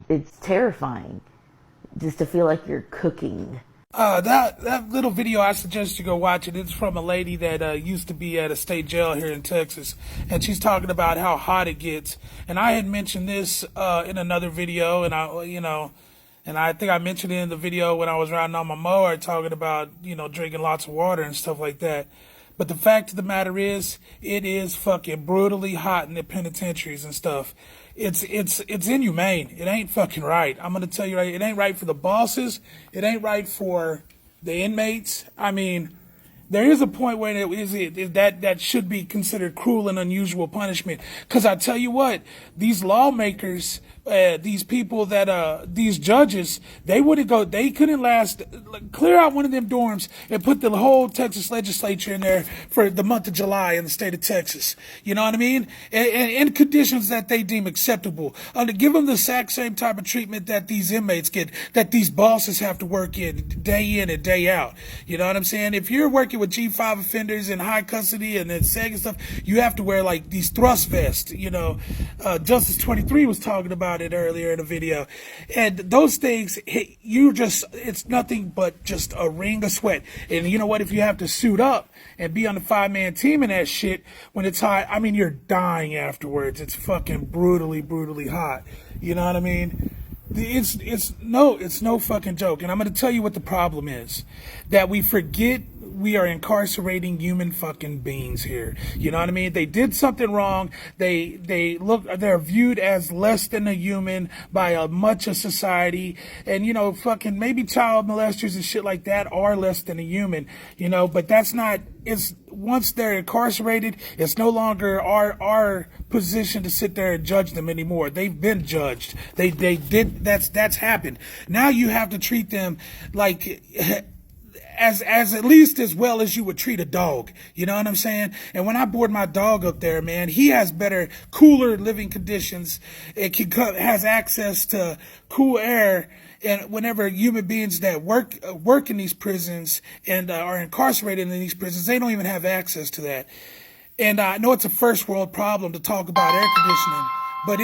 it's terrifying just to feel like you're cooking. That little video, I suggest you go watch it. It's from a lady that used to be at a state jail here in Texas, and she's talking about how hot it gets. And I had mentioned this in another video, and I think I mentioned it in the video when I was riding on my mower, talking about drinking lots of water and stuff like that. But the fact of the matter is, it is fucking brutally hot in the penitentiaries and stuff. It's inhumane. It ain't fucking right. I'm gonna tell you right. It ain't right for the bosses. It ain't right for the inmates. I mean, there is a point where that should be considered cruel and unusual punishment. Because I tell you what, these lawmakers, these people these judges, they couldn't clear out one of them dorms and put the whole Texas legislature in there for the month of July in the state of Texas. You know what I mean? And in conditions that they deem acceptable. To give them the exact same type of treatment that these inmates get, that these bosses have to work in and day out. You know what I'm saying? If you're working with G5 offenders in high custody and then SEG and stuff, you have to wear like these thrust vests. Justice 23 was talking about it earlier in the video, and those things it's nothing but just a ring of sweat. And you know what, if you have to suit up and be on the 5-man team and that shit when it's hot, I mean, you're dying afterwards. It's fucking brutally hot. You know what I mean? It's no fucking joke. And I'm going to tell you what the problem is, that we forget we are incarcerating human fucking beings here. You know what I mean? They did something wrong. They're viewed as less than a human by much of society. And, fucking maybe child molesters and shit like that are less than a human, but that's not, once they're incarcerated, it's no longer our position to sit there and judge them anymore. They've been judged. That's happened. Now you have to treat them like, as at least as well as you would treat a dog. You know what I'm saying? And when I board my dog up there, man, he has better, cooler living conditions. Has access to cool air. And whenever human beings that work in these prisons and are incarcerated in these prisons, they don't even have access to that. And I know it's a first world problem to talk about air conditioning, but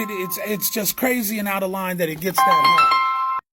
it's just crazy and out of line that it gets that hot.